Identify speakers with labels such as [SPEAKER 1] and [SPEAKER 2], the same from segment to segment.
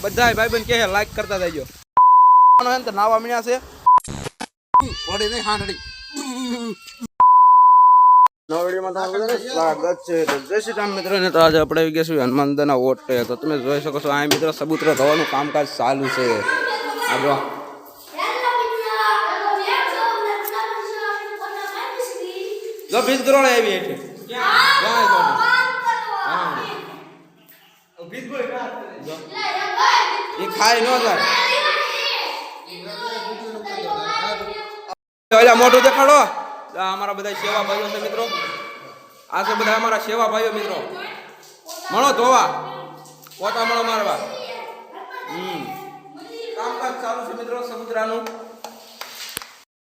[SPEAKER 1] બધાય ભાઈબંધ કહે લાઈક કરતા જજો તો નાવા મળ્યા છે ઓડી નહીં હાંડડી નવડીમાં તમારું સ્વાગત છે તો જય શ્રી રામ મિત્રો ને તો આજે આપણે આવી ગયા છીએ હનુમાનદાના ઓટે તો તમે જોઈ શકો છો આ મિત્રો સબૂતરો ધોવાનું કામકાજ ચાલુ છે આ જો જો બીજ ગરોળે આવી એટલે એ ખાઈ ન જાય મોટું દેખાડો અમારા બધા સેવા ભાઈઓ છે મિત્રો આ છે બધા અમારા સેવા ભાઈઓ મિત્રો મળો ધોવા પોતા મળો મારવા કામકાજ ચાલુ છે મિત્રો સમુદ્રનું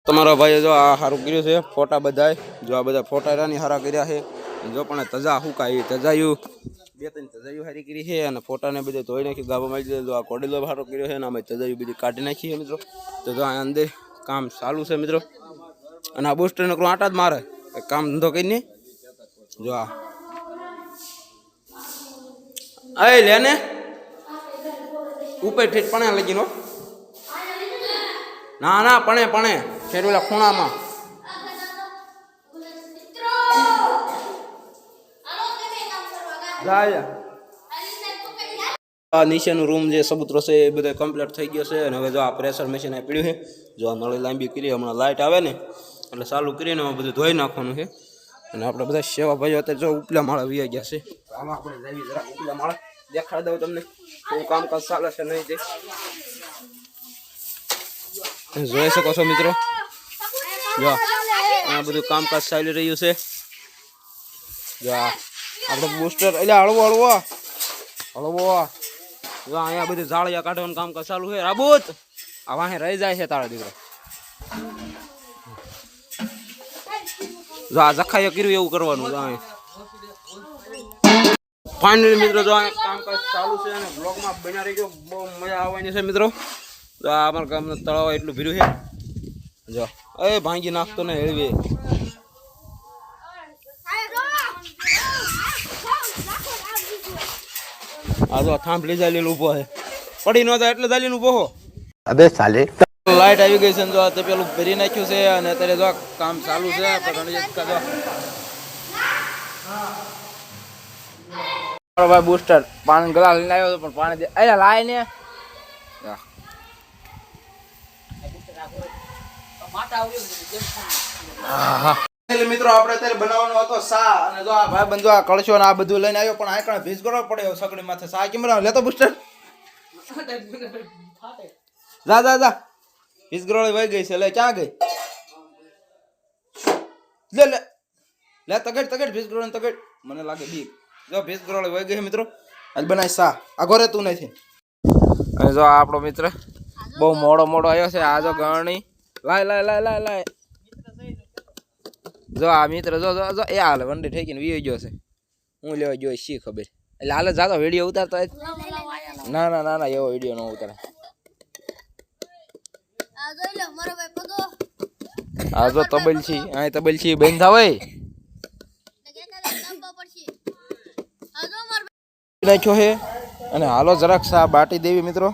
[SPEAKER 1] તમારા ભાઈએ જો આ સારું કર્યું છે ફોટા બધા જો આ બધા ફોટા રાની સારા કર્યા છે જો પણ તજા હુકાય તજાયું બે ત્રણ તજાયું સારી કરી છે અને ફોટાને બધે ધોઈ નાખી ગાભા મારી દીધો આ કોડેલો સારો કર્યો છે અને અમે તજાયું બધી કાઢી નાખીએ મિત્રો તો જો આ અંદર કામ ચાલુ છે મિત્રો અને આ બુસ્ટર નકરું આટા જ મારે કામ ધંધો કરીને જો આ લે ને ઉપર ઠેઠ પણે લગીનો ના ના પણે ખેડૂલા ખૂણામાં નીચેનું રૂમ જે સબૂતરો છે એ બધો કમ્પ્લીટ થઈ ગયો છે અને હવે જો આ પ્રેશર મશીન આ પીડ્યું છે જો આ નળી લાંબી કરી હમણાં લાઇટ આવે ને એટલે ચાલુ કરીને બધું ધોઈ નાખવાનું છે અને આપણે બધા સેવા ભાઈઓ અત્યારે જો ઉપલા માળા વી ગયા છે આમાં આપણે જઈએ જરા ઉપલા માળા દેખાડી દઉં તમને શું કામકાજ ચાલે છે નહીં તે જોઈ શકો છો મિત્રો જો આ બધું કામકાજ ચાલી રહ્યું છે જો આપણે બુસ્ટર એટલે હળવો જો અહીંયા બધું ઝાડિયા કાઢવાનું કામકાજ ચાલુ છે રાબૂત આ વાહે રહી જાય છે તારા દીકરો જો આ જખાઈએ કર્યું એવું કરવાનું જો ફાઇનલી મિત્રો જો આ કામકાજ ચાલુ છે અને બ્લોગમાં બન્યા રહી ગયો બહુ મજા આવવાની છે મિત્રો તો આ અમારા ગામનું તળાવ એટલું ભીરું છે જો એ ભાંગી નાખતો ને હેળવી આ તો થાંભલી જાલી ઉભો છે પડી ન જાય એટલે જાલી ઉભો હો અબે સાલે લાઈટ આવી ગઈ છે ને જો તે પેલું ભરી નાખ્યું છે અને અત્યારે જો કામ ચાલુ છે ભાઈ બુસ્ટર પાણી ગ્લાસ લઈને આવ્યો હતો પણ પાણી દે અરે લાય ને મિત્રો આપણે અત્યારે બનાવવાનો હતો સા અને જો આ ભાઈ બંધો આ કળશો ને આ બધું લઈને આવ્યો પણ આ કણ ભીજ કરવો પડે સકડી માથે સા કેમ લેતો બુસ્ટર જા ભીજ ગરોળી વહી ગઈ છે લે ક્યાં ગઈ લે તગડ ભીજ ગરોળી તગડ મને લાગે બીક જો ભીજ ગરોળી વહી ગઈ છે મિત્રો આજ બનાય સા આગો રે તું નથી અને જો આપણો મિત્ર બહુ મોડો આવ્યો છે આ જો ગરણી લાય જો આ મિત્ર જો એ હાલ વંડી ઠેકીને વી ગયો છે હું લેવા ગયો શી ખબર એટલે હાલે જાતો વિડીયો ઉતારતો ના એવો વિડીયો ન ઉતારે આ જો તબલ છી બંધ આવે નાખ્યો છે અને હાલો જરાક સા બાટી દેવી મિત્રો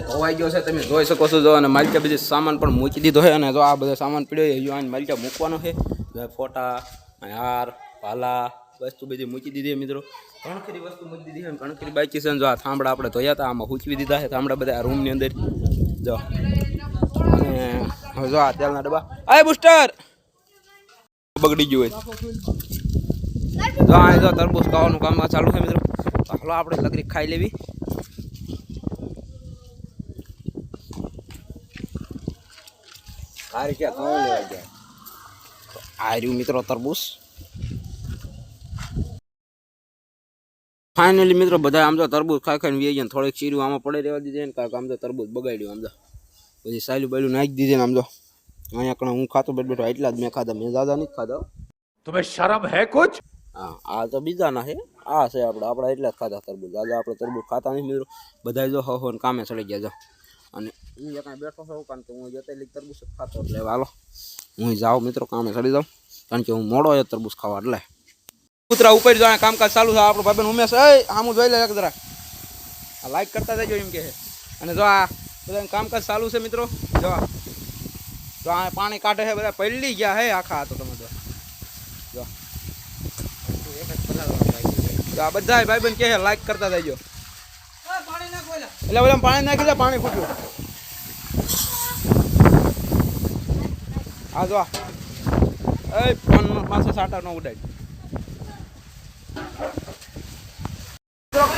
[SPEAKER 1] ધોવાઈ ગયો છે તમે જોઈ શકો છો જો અને માલિકા બધી સામાન પણ મૂકી દીધો છે અને જો આ બધો સામાન પડ્યો છે માલિકા મૂકવાનો છે ફોટા હાર ભાલા વસ્તુ બધી મૂકી દીધી મિત્રો ઘણી ખરી વસ્તુ મૂકી દીધી છે ઘણી ખરી બાકી છે જો આ થાંભળા આપણે ધોયા હતા આમાં હૂચવી દીધા છે થાંભળા બધા આ રૂમની અંદર જો અને જો આ તેલના ડબ્બા આય બુસ્ટર બગડી ગયું હોય જો આ જો તરબૂચ ખાવાનું કામ ચાલુ છે મિત્રો હાલો આપણે લગરી ખાઈ લેવી આર્યું મિત્રો તરબૂચ ફાઇનલી મિત્રો બધા આમ તો તરબૂચ ખાઈને વી ગયા થોડીક ચીરું આમાં પડે રહેવા દીધી ને કારણ આમ તો તરબૂચ બગાડ્યું આમ તો પછી સાયલું બાયલું નાખી દીધી ને આમ તો અહીંયા કણ હું ખાતો બેઠો એટલા જ મેં ખાધા મેં દાદા નથી ખાધા
[SPEAKER 2] तुम्हें शर्म है कुछ
[SPEAKER 1] હા આ તો બીજા ના છે આ છે આપણે એટલા જ ખાધા તરબૂચ દાદા આપણે તરબૂચ ખાતા નહીં મિત્રો બધા જો હો ને કામે ચડી ગયા જો અને હું કાંઈ બેઠો હોઉં કારણ કે હું જતે લીક તરબૂચ ખાતો એટલે હાલો હું જાઉં મિત્રો કામે ચડી જાઉં કારણ કે હું મોડો તરબૂચ ખાવા એટલે કૂતરા ઉપર જો અહીંયા કામકાજ ચાલુ છે આપણો ભાઈબંધ ઉમેશ એ આમું જોઈ લે એક જરા આ લાઈક કરતા જજો એમ કે અને જો આ બધા કામકાજ ચાલુ છે મિત્રો જો જો આ પાણી કાઢે છે બધા પલળી ગયા હે આખા તો તમે જો આ બધા ભાઈબંધ કે લાઈક કરતા જજો એટલે બધા પાણી નાખી દે પાણી ફૂટ્યું આ જો એ ફોન પાસે સાટા નો ઉડાય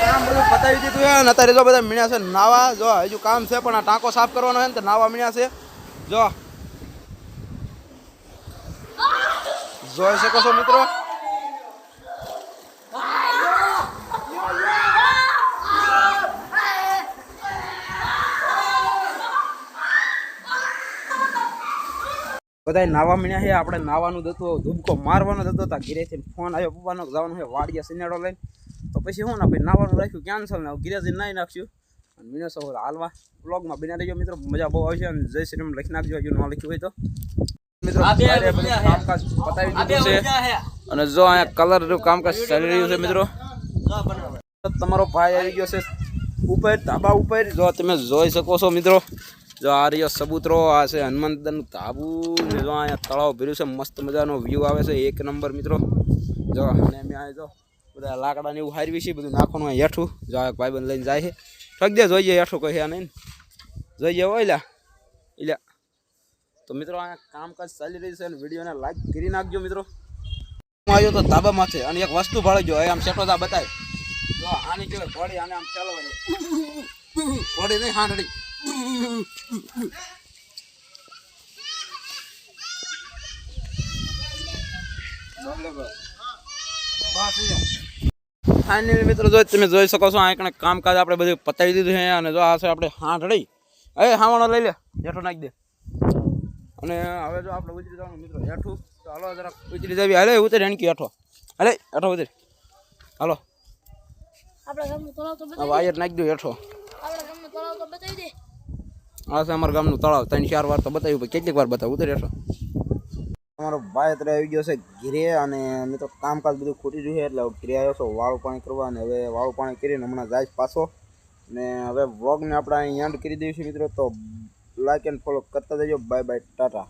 [SPEAKER 1] કામ બધું પતાવી દીધું છે ને અત્યારે જો બધા મીણ્યા છે નાવા જો હજુ કામ છે પણ આ ટાંકો સાફ કરવાનો છે ને તો નાવા મીણ્યા છે જો જોઈ શકો છો મિત્રો બધા નાવા મીણ્યા છે આપણે નાવાનું થતું ધૂબકો મારવાનો થતો હતા ઘીરેથી ફોન આવ્યો પપ્પાનો જવાનું છે વાડીએ સિનેડો લઈને તો પછી શું ને ભાઈ નાવાનું રાખ્યું કેન્સલ ને ગિરેજી નાઈ નાખ્યું અને મીનો સૌ હાલવા બ્લોગમાં બના રહેજો મિત્રો મજા બહુ આવશે અને જય શ્રી રામ લખી નાખજો હજુ ન લખ્યું હોય તો મિત્રો કામકાજ પતાવી દીધું છે અને જો અહીંયા કલર કામકાજ ચાલી રહ્યું છે મિત્રો તમારો ભાઈ આવી ગયો છે ઉપર ધાબા ઉપર જો તમે જોઈ શકો છો મિત્રો જો આ રહ્યો સબૂતરો આ છે હનુમાનદાનું ધાબુ જો અહીંયા તળાવ ભર્યું છે મસ્ત મજાનો વ્યૂ આવે છે એક નંબર મિત્રો જો અને અમે આ જો બધા લાકડા ને એવું હારવી છે બધું નાખવાનું હોય હેઠું જો આ ભાઈબંધ લઈને જાય છે ઠક દે જોઈએ હેઠું કહે નહીં જોઈએ હોય એટલે તો મિત્રો અહીંયા કામકાજ ચાલી રહ્યું છે અને વિડીયોને લાઈક કરી નાખજો મિત્રો હું આવ્યો તો ધાબામાંથી અને એક વસ્તુ ભાળી ગયો આમ સેટો દા બતાય જો આની કહેવાય ઘોડી આને આમ ચાલવાની ઘોડી નહીં હાંડડી ફાઇનલી મિત્રો જો તમે જોઈ શકો છો આ કણે કામકાજ આપણે બધું પતાવી દીધું છે અને જો આ છે આપણે હાંડડી એ હાવણો લઈ લે હેઠો નાખી દે અને હવે જો આપણે ઉતરી જવાનું મિત્રો હેઠું તો હાલો જરા ઉતરી જવી હાલે ઉતરી એણકી હેઠો હાલે હેઠો ઉતરી હાલો વાયર નાખી દો હેઠો આ છે અમારા ગામનું તળાવ 3-4 વાર તો બતાવ્યું કેટલીક વાર બતાવ્યું ઉતરી હેઠો અમારો ભાઈ અત્યારે આવી ગયો છે ઘીરે અને મિત્રો કામકાજ બધું ખૂટી રહ્યું છે એટલે ઘીરે આવ્યો છો વાળું પાણી કરવા અને હવે વાળું પાણી કરીને હમણાં જાય પાછો ને હવે વ્લોગને આપણે અહીં એન્ડ કરી દઈએ છીએ મિત્રો તો લાઈક એન્ડ ફોલો કરતા જજો બાય બાય ટાટા